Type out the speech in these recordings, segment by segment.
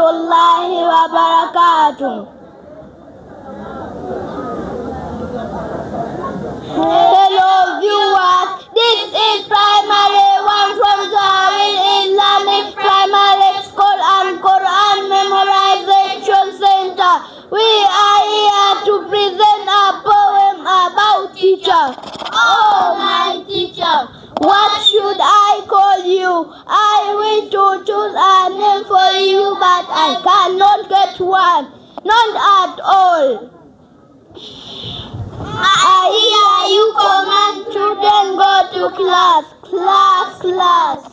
rahmatullahi wa barakatuh. Hello viewers, this is Primary 1 from Zawil Islamic Primary School and Quran Memorization Center. We are here to present a poem about teacher. Oh my teacher, what should I call you? I wish to choose a name for you, but I cannot get one, none at all. I hear you command children go to class, class, class.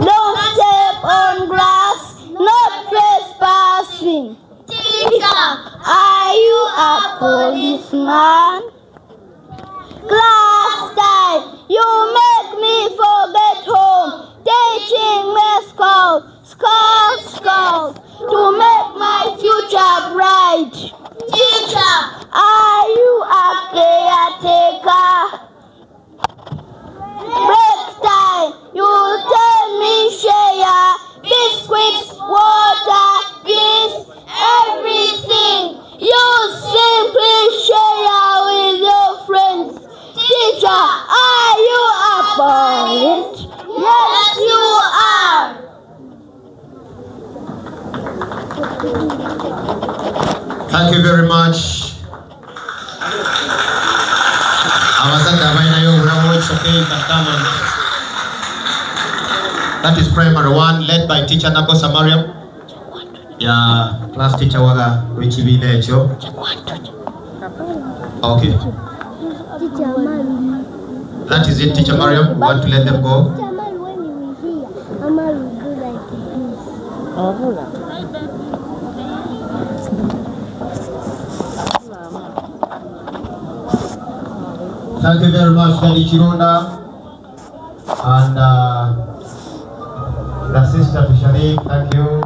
Don't step on grass, not trespassing. Teacher, are you a policeman? Class time, you make me forget home. Teaching me scout, scout, scout, to make my future bright. Teacher, are you a caretaker? Break time, you tell me share biscuits, water, this, everything. You simply share with your friends. Teacher, are you a poet? Yes, you are. Thank you very much. That is Primary 1, led by teacher Nako Samariam. Yeah, class teacher waga wichibi necho. Okay. That is it, Teacher Mariam. You want to let them go? Thank you very much, Daddy Chironda, and the sister Sharif. Thank you.